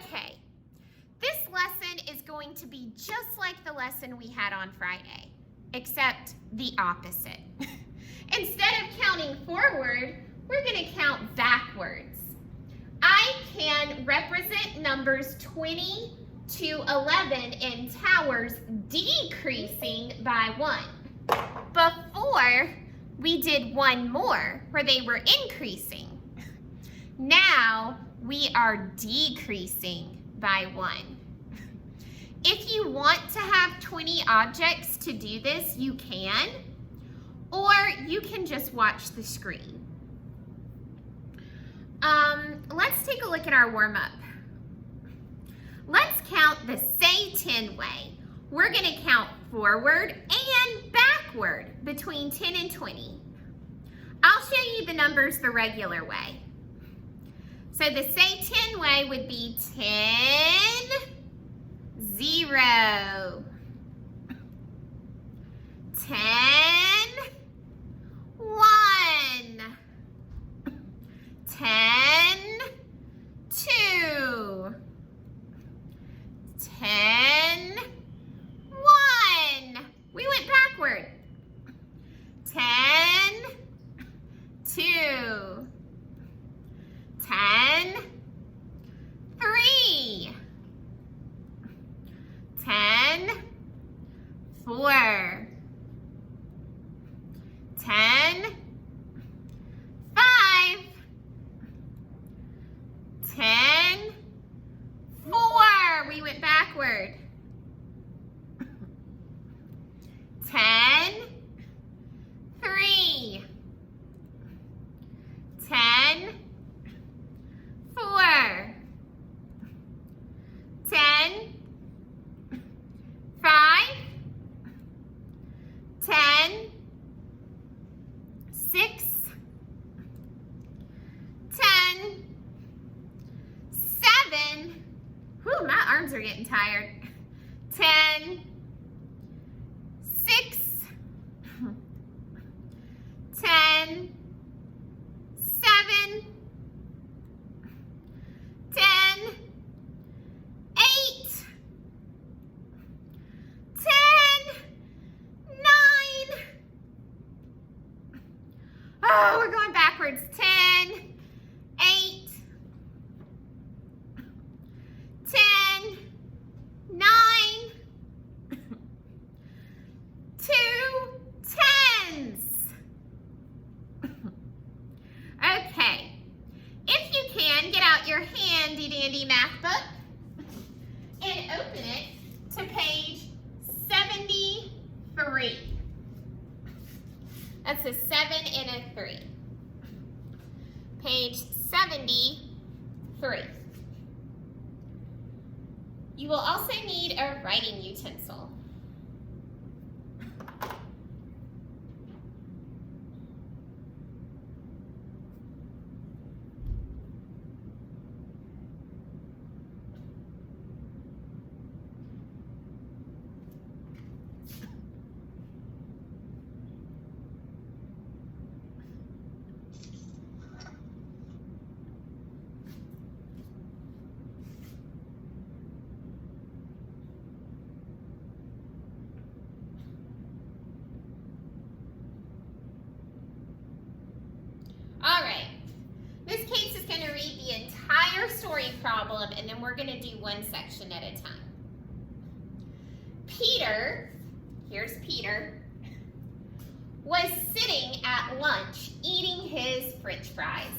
Okay, this lesson is going to be just like the lesson we had on Friday, except the opposite. Instead of counting forward, we're going to count backwards. I can represent numbers 20 to 11 in towers decreasing by 1. Before, we did one more where they were increasing. Now, we are decreasing by 1. If you want to have 20 objects to do this, you can, or you can just watch the screen. Let's take a look at our warm-up. Let's count the Say 10 way. We're going to count forward and backward between 10 and 20. I'll show you the numbers the regular way. So the Say 10 way would be 10, 0, 10, 1, 10, 2, 10, 1. We went backward. 10, 2, 10, 3, 10, 4, 10, 5, 10, 4. We went backward. 10, 3, 10, 4, 10, 5, 10, 6, 10, 7. Whew, my arms are getting tired. 10, 6, 10, 7, 10, 8, 10, 9. Oh, we're going backwards. 10, 8, 10, 9, 2 10s. Okay, if you can, get out your handy dandy math book and open it to page 73. That's a 7 and a 3. Page 73. You will also need a writing utensil. All right, Miss Cates is going to read the entire story problem, and then we're going to do one section at a time. Peter, here's Peter, was sitting at lunch eating his French fries.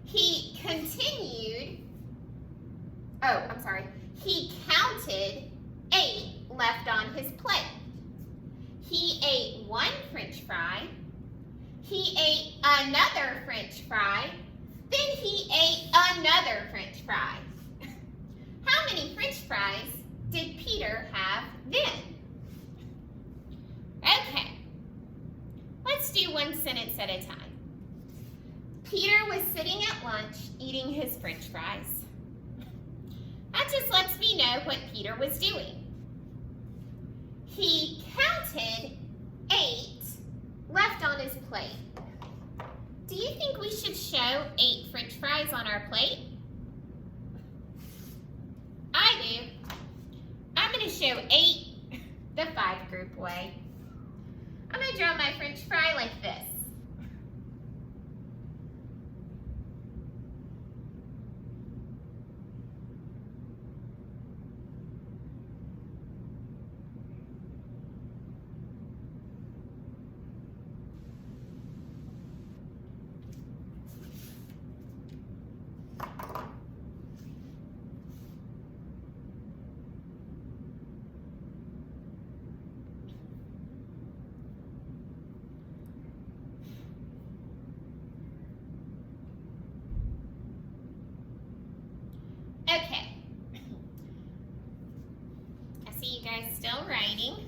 He counted 8 left on his plate. He ate 1 French fry. He ate another French fry, then he ate another French fry. How many French fries did Peter have then? Okay, let's do one sentence at a time. Peter was sitting at lunch eating his French fries. That just lets me know what Peter was doing. He counted 8 left on his plate. Do you think we should show 8 French fries on our plate? going to show 8 the 5 group way. I'm going to draw my French fry like this. Okay. I see you guys still writing.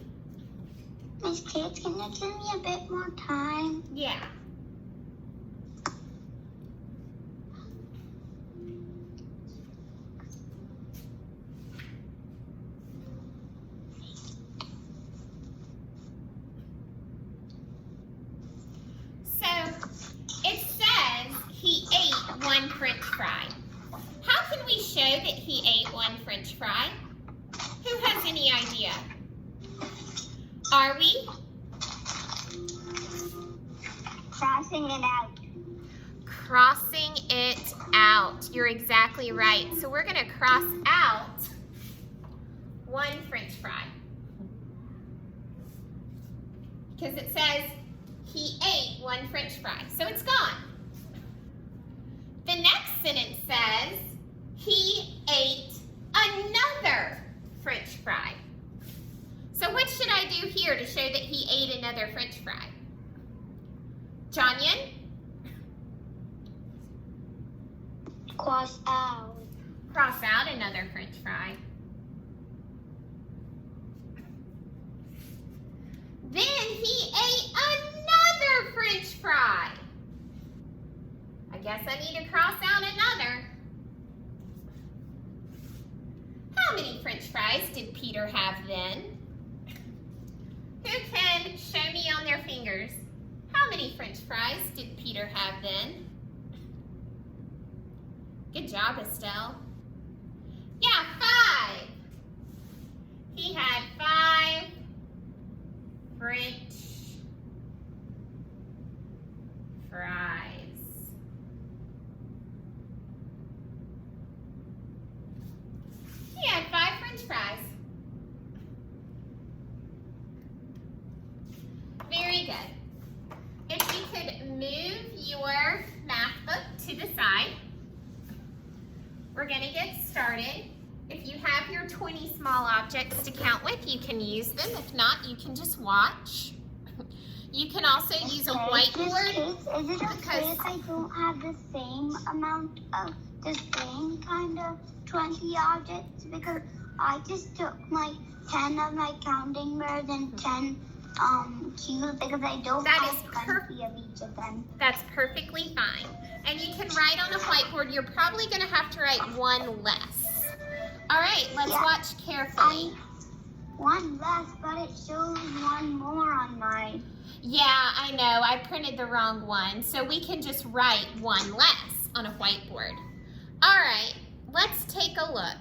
Miss Kate, can you give me a bit more time? Yeah. So, it says he ate 1 French fry. How can we show that he ate 1 French fry? Who has any idea? Are we? Crossing it out. Crossing it out. You're exactly right. So we're going to cross out 1 French fry. Because it says he ate 1 French fry. So it's gone. The next sentence says he ate another French fry. So what should I do here to show that he ate another French fry? Jonyan? Cross out. Cross out another French fry. Then he ate another French fry. I guess I need to cross out another. How many French fries did Peter have then? Who can show me on their fingers? How many French fries did Peter have then? Good job, Estelle. Yeah, 5. He had 5 French fries. He had 5 French fries. Very good. If you could move your math book to the side, we're going to get started. If you have your 20 small objects to count with, you can use them. If not, you can just watch. You can also use a whiteboard. Is it okay if I don't have the same amount of the same kind of 20 objects? Because I just took my 10 of my counting birds and 10 cubes because I don't have 20 of each of them. That's perfectly fine. And you can write on a whiteboard. You're probably going to have to write 1 less. All right, let's watch carefully. 1 less, but it shows 1 more on mine. Yeah, I know. I printed the wrong one. So we can just write 1 less on a whiteboard. All right, let's take a look.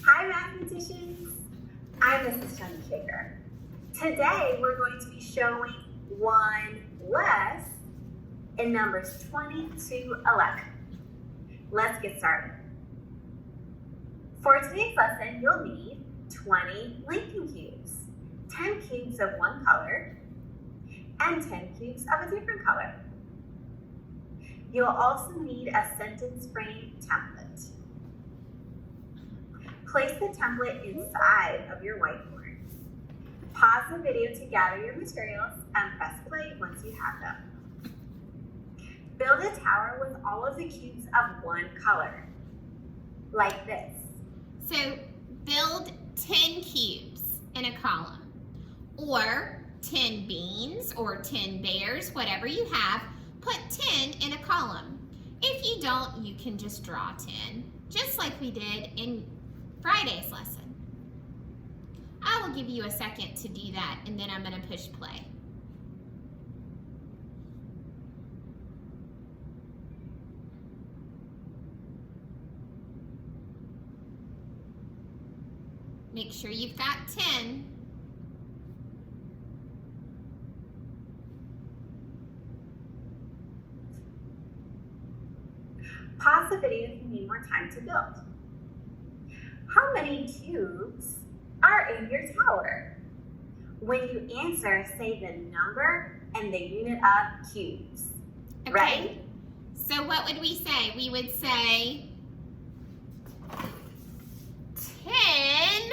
Hi mathematicians, I'm Mrs. Shaker. Today we're going to be showing 1 less in numbers 20 to 11. Let's get started. For today's lesson, you'll need 20 Lincoln cubes, 10 cubes of one color, and 10 cubes of a different color. You'll also need a sentence frame template. Place the template inside of your whiteboard. Pause the video to gather your materials and press play once you have them. Build a tower with all of the cubes of one color, like this. So build 10 cubes in a column, or 10 beans or 10 bears, whatever you have, put 10 in a column. If you don't, you can just draw 10, just like we did in Friday's lesson. I will give you a second to do that, and then I'm going to push play. Make sure you've got 10. Pause the video if you need more time to build. How many cubes are in your tower? When you answer, say the number and the unit of cubes. Okay. Ready? So what would we say? We would say 10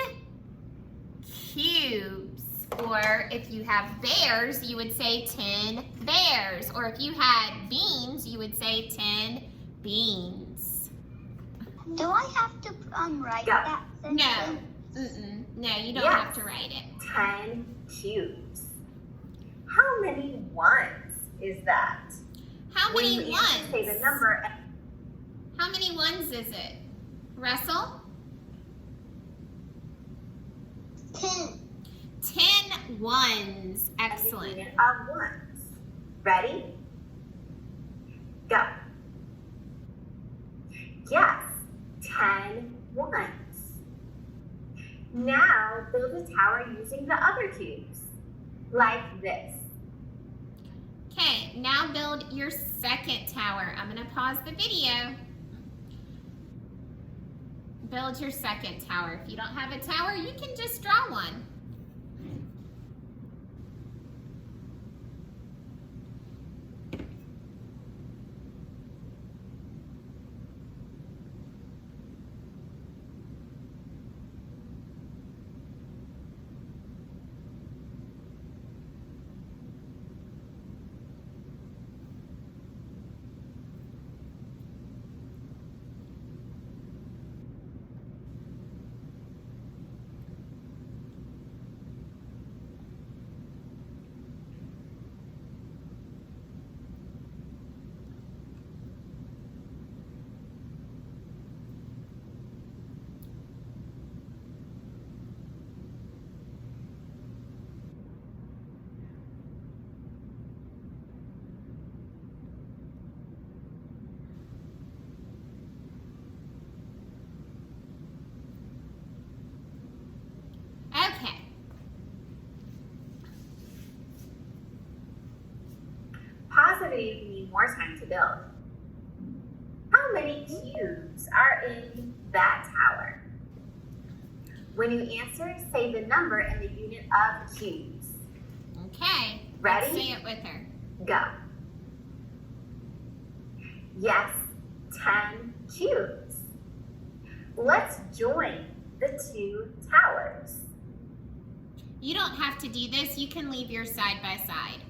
cubes. Or if you have bears, you would say 10 bears. Or if you had beans, you would say 10 beans. Do I have to write Yeah. that No. sentence? No, you don't Yes. have to write it. 10 cubes. How many ones is that? How When many you answer, ones? say the number. How many ones is it? Russell? 10. 10 ones. And the Excellent. unit of ones. Ready? Go. Yes, 10 ones. Now build a tower using the other cubes, like this. Okay, now build your second tower. I'm going to pause the video. Build your second tower. If you don't have a tower, you can just draw one. Okay. Pause the video if you need more time to build. How many cubes are in that tower? When you answer, say the number and the unit of cubes. Okay. Ready? Let's say it with her. Go. Yes, 10 cubes. Let's join the two towers. You don't have to do this. You can leave yours side by side.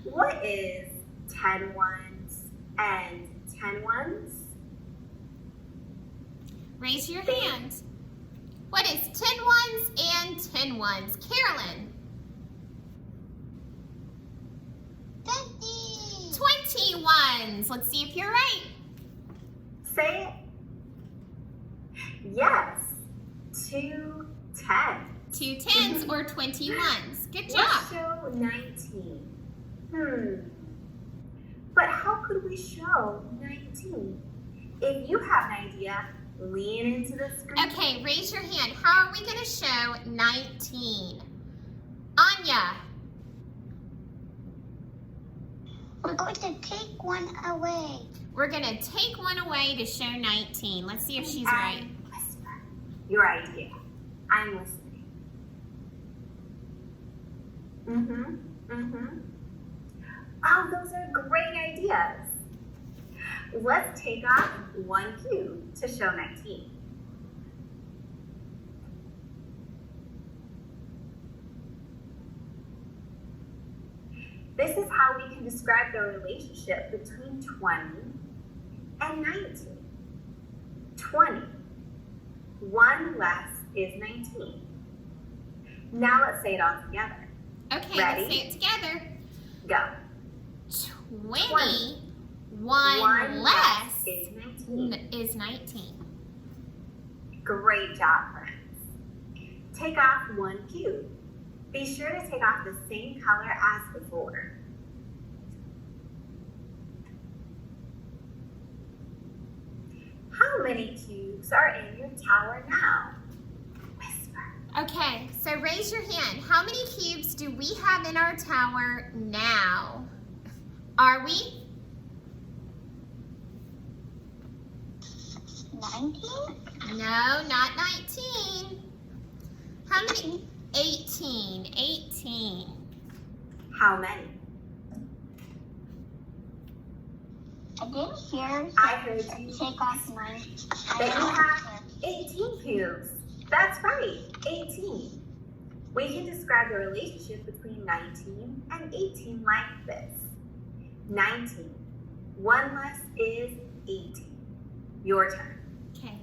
What is 10 ones and 10 ones? Raise your hand. What is 10 ones and 10 ones? Carolyn. 50. 20 ones. Let's see if you're right. Say it. Yes, 2 10s. 2 10s or 20 ones. Good job. Let's show 19. But how could we show 19? If you have an idea, lean into the screen. Okay, raise your hand. How are we going to show 19? Anya. We're going to take one away. We're going to take one away to show 19. Let's see if she's right. And whisper your idea. I'm listening. Oh, those are great ideas. Let's take off one cube to show 19. This is how we can describe the relationship between 20 and 19. 20. 1 less is 19. Now let's say it all together. Okay, Ready? let's say it together. Go. 20. 1 1 less is 19. is 19. Great job, friends. Take off 1 cube. Be sure to take off the same color as before. How many cubes are in your tower now? Whisper. Okay, so raise your hand. How many cubes do we have in our tower now? Are we? 19? No, not 19. How many? 18. 18. How many? I didn't hear. I heard you. Take off mine. That you have 18 cubes. That's right, 18. We can describe the relationship between 19 and 18 like this. 19. 1 less is 18. Your turn. Okay.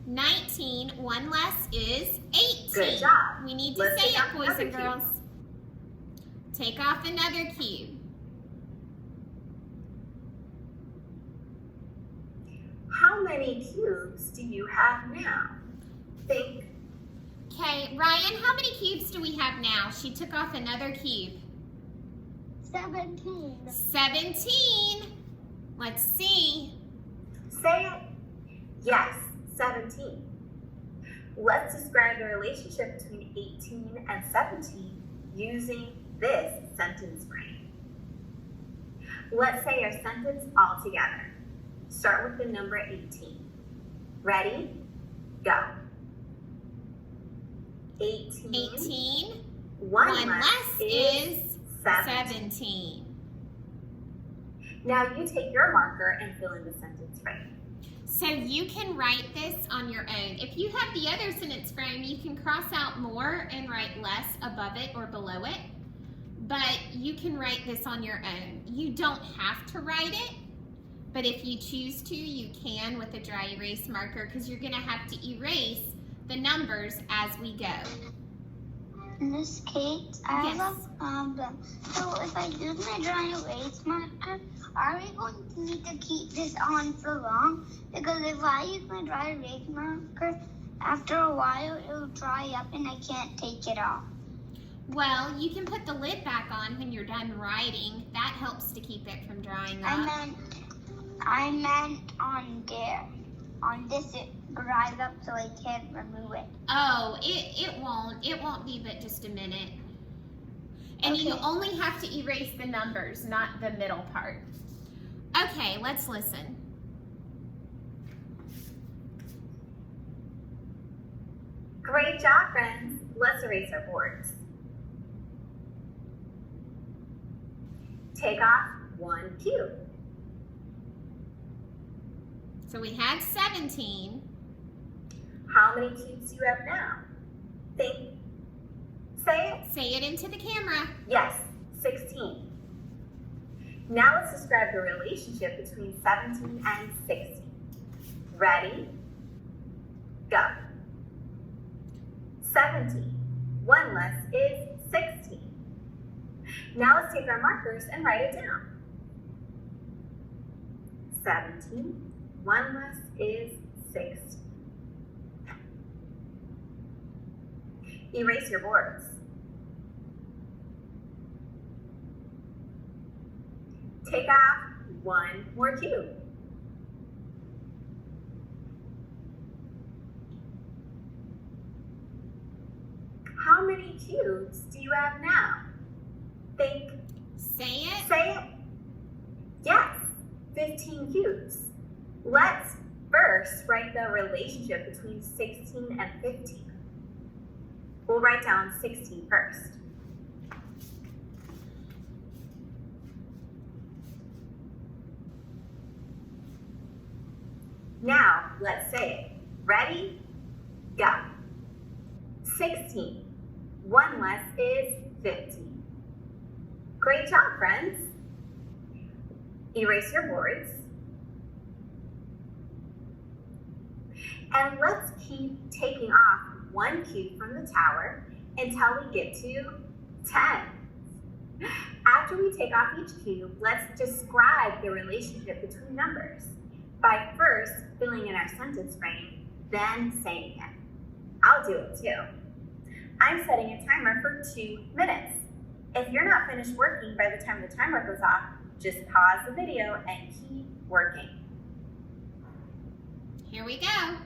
19, 1 less is 18. Good job. We need to Let's say take it, off boys and another girls. Take off another cube. How many cubes do you have now? Think. Okay, Ryan, how many cubes do we have now? She took off another cube. 17. 17. Let's see. Say it. Yes, 17. Let's describe the relationship between 18 and 17 using this sentence frame. Let's say our sentence all together. Start with the number 18. Ready? Go. 18. 18. 1 less is 17. 17. Now you take your marker and fill in the sentence frame. So you can write this on your own. If you have the other sentence frame, you can cross out more and write less above it or below it. But you can write this on your own. You don't have to write it, but if you choose to, you can with a dry erase marker because you're gonna have to erase the numbers as we go. Miss Kate, I Yes. have a problem. So if I use my dry erase marker, are we going to need to keep this on for long? Because if I use my dry erase marker, after a while it'll dry up and I can't take it off. Well, you can put the lid back on when you're done writing. That helps to keep it from drying up. I meant on there. On this it dries up so I can't remove it. Oh, it won't. It won't be but just a minute. And you Okay. only have to erase the numbers, not the middle part. Okay, let's listen. Great job, friends. Let's erase our boards. Take off 1 cube. So we had 17. How many cubes do you have now? Think. Say it. Say it into the camera. Yes, 16. Now let's describe the relationship between 17 and 16. Ready? Go. 17. 1 less is 16. Now let's take our markers and write it down. 17. 1 less is 16. Erase your boards. Take off 1 more cube. How many cubes do you have now? Think. Say it. Say it. Yes, 15 cubes. Let's first write the relationship between 16 and 15. We'll write down 16 first. Now, let's say it. Ready? Go. 16. 1 less is 15. Great job, friends. Erase your boards. And let's keep taking off 1 cube from the tower until we get to 10. After we take off each cube, let's describe the relationship between numbers by first filling in our sentence frame, then saying it. I'll do it too. I'm setting a timer for 2 minutes. If you're not finished working by the time the timer goes off, just pause the video and keep working. Here we go.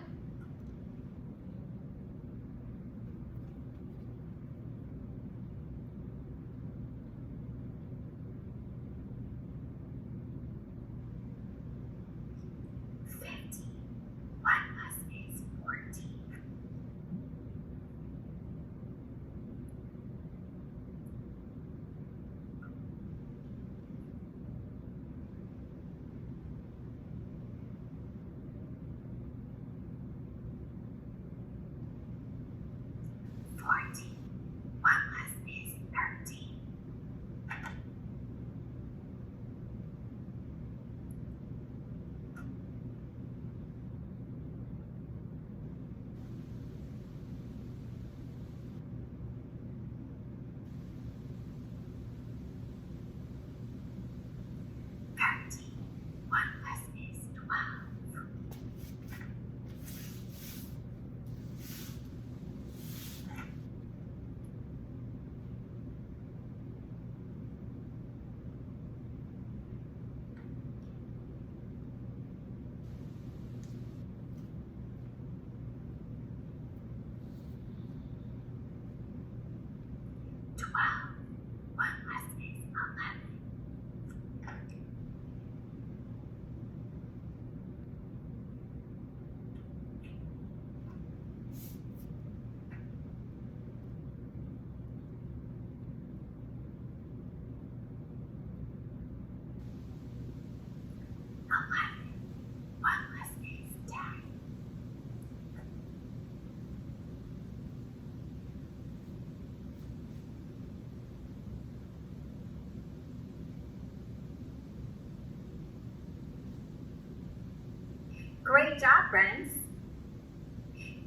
Great job, friends.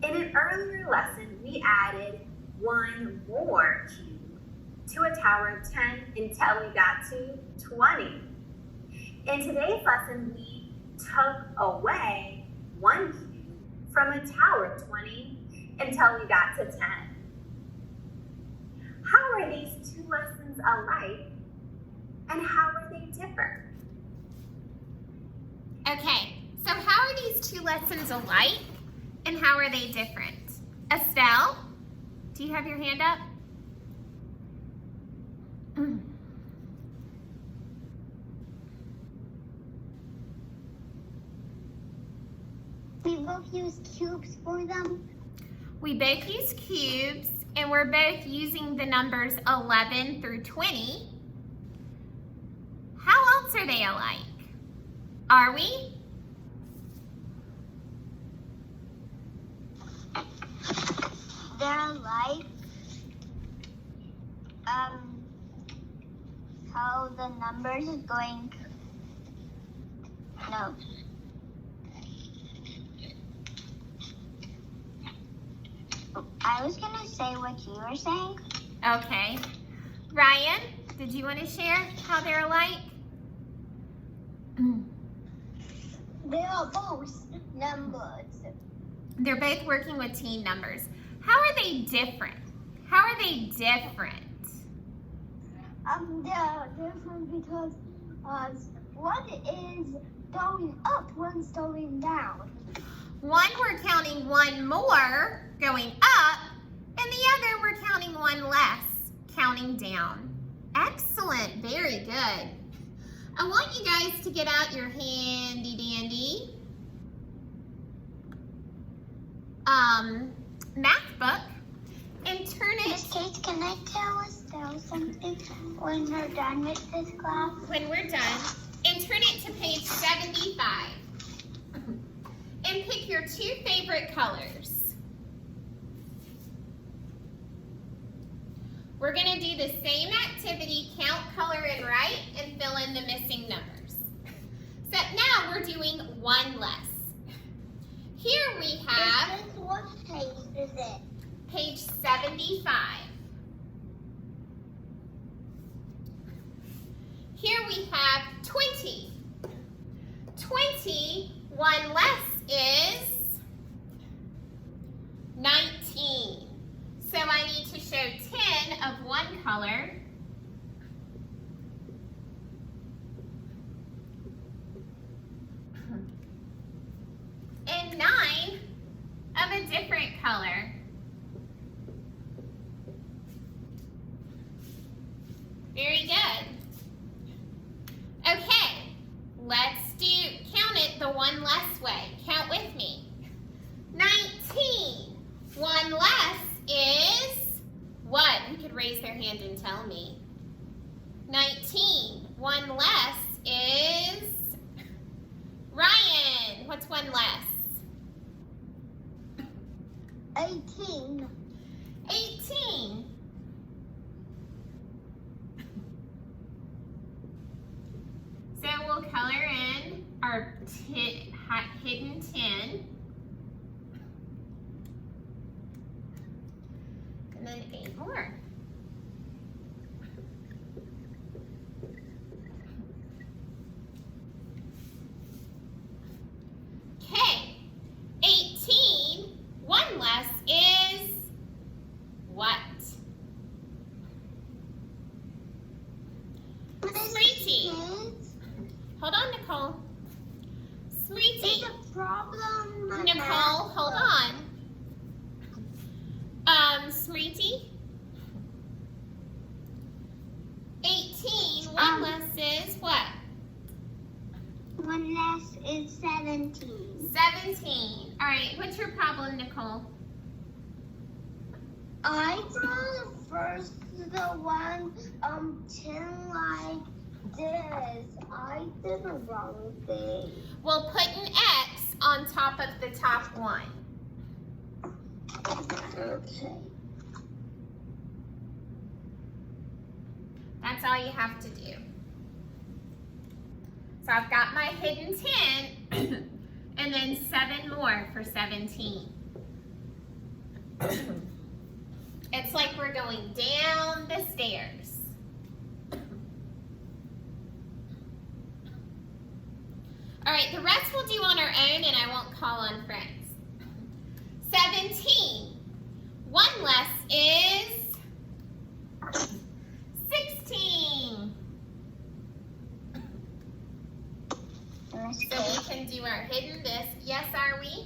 In an earlier lesson, we added one more cube to a tower of 10 until we got to 20. In today's lesson, we took away one cube from a tower of 20 until we got to 10. How are these two lessons alike, and how are they different? Okay, so how are these two lessons alike and how are they different? Estelle, do you have your hand up? We both use cubes for them. We both use cubes and we're both using the numbers 11 through 20. How else are they alike? Are we? They're alike. How the numbers is going. No. I was gonna say what you were saying. Okay. Ryan, did you want to share how they're alike? They are both numbers. They're both working with teen numbers. How are they different? How are they different? They are different because one is going up, one's going down. One, we're counting one more going up, and the other, we're counting one less, counting down. Excellent, very good. I want you guys to get out your handy dandy math book and turn Miss it, Kate, can I tell Estelle something when we're done with this class? when we're done, and turn it to page 75. And pick your two favorite colors. We're gonna do the same activity, count, color, and write, and fill in the missing numbers. Except now we're doing one less. Here we have What page is it? page 75. Here we have 20. 20, one less is 19. So I need to color. And 9 of a different color. Very good. Okay, let's count it the one less way. Count with me. 19. One less is what? You could raise their hand and tell me. 19. One less is Ryan. What's one less? 18. 18. So we'll color in our hidden 10. And then 8 more. Okay, 18. One less is what? Smriti. Hold on, Nicole. Smriti. There's a problem. Nicole, hold on. Smriti. 18. One less is what? One less is 17. 17. All right, what's your problem, Nicole? I draw first the one 10 like this. I did the wrong thing. We'll put an X on top of the top one. Okay. That's all you have to do. So I've got my hidden 10 and then 7 more for 17. It's like we're going down the stairs. All right, the rest we'll do on our own and I won't call on friends. 17. One less is 16. So we can do our hidden this. Yes, are we?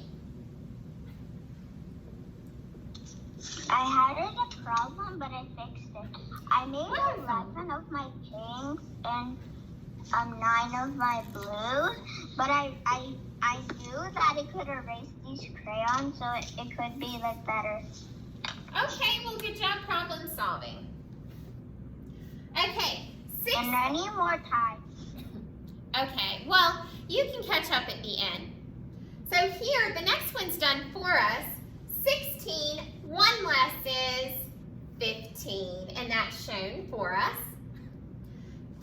I had a problem, but I fixed it. I made Wonderful. 11 of my pinks and 9 of my blues, but I knew that it could erase these crayons, so it could be like better. Okay, well, good job problem solving. Okay, 6. And I need more time. Okay, well, you can catch up at the end. So here, the next one's done for us. 16, one less is 15, and that's shown for us.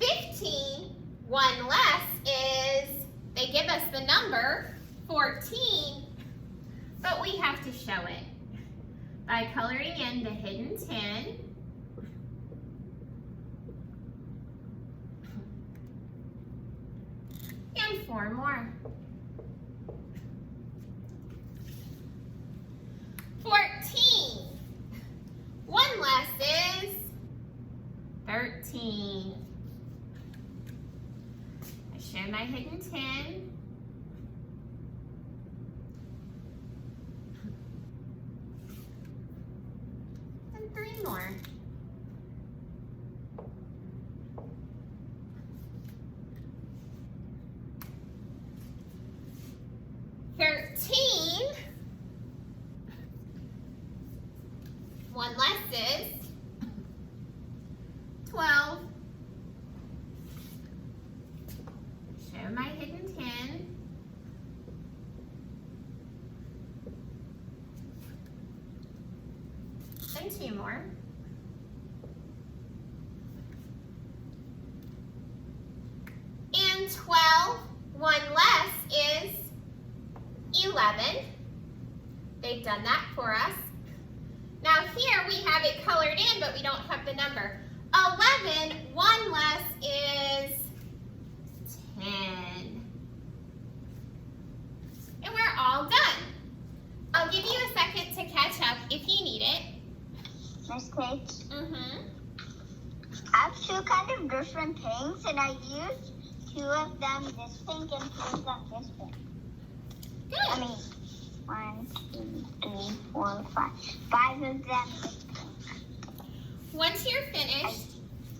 15, one less is, they give us the number 14, but we have to show it by coloring in the hidden 10. And 4 more. 14. One less is 13. I show my hidden 10. And 3 more. One less is 12. Show my hidden 10. And 2 more. And 12. One less is 11. They've done that for us. Now here we have it colored in, but we don't have the number. 11, one less is 10. And we're all done. I'll give you a second to catch up if you need it. Miss Kate, Mm-hmm. two kind of different things, and I used two of them this pink and two of them this pink. I mean, 1, 2, 3, 4, 5. 5 of them this pink. Once you're finished,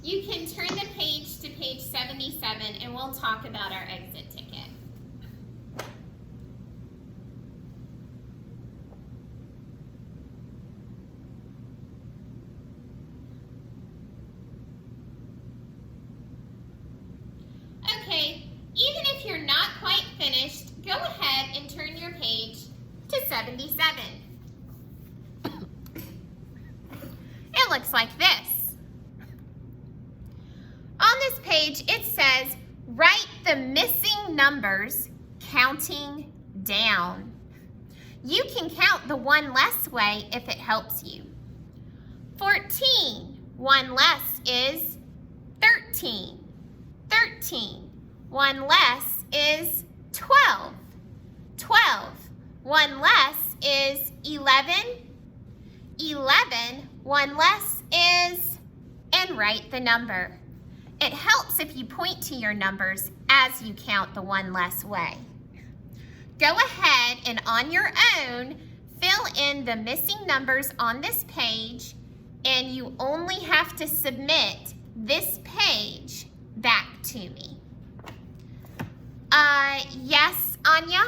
you can turn the page to page 77 and we'll talk about our exit ticket. Okay, even if you're not quite finished, go ahead and turn your page to 77. It looks like this. On this page, it says, write the missing numbers counting down. You can count the one less way if it helps you. 14, one less is 13. 13, one less is 12. 12, one less is 11. 11, one less is, and write the number. It helps if you point to your numbers as you count the one less way. Go ahead and on your own, fill in the missing numbers on this page, and you only have to submit this page back to me. Yes, Anya?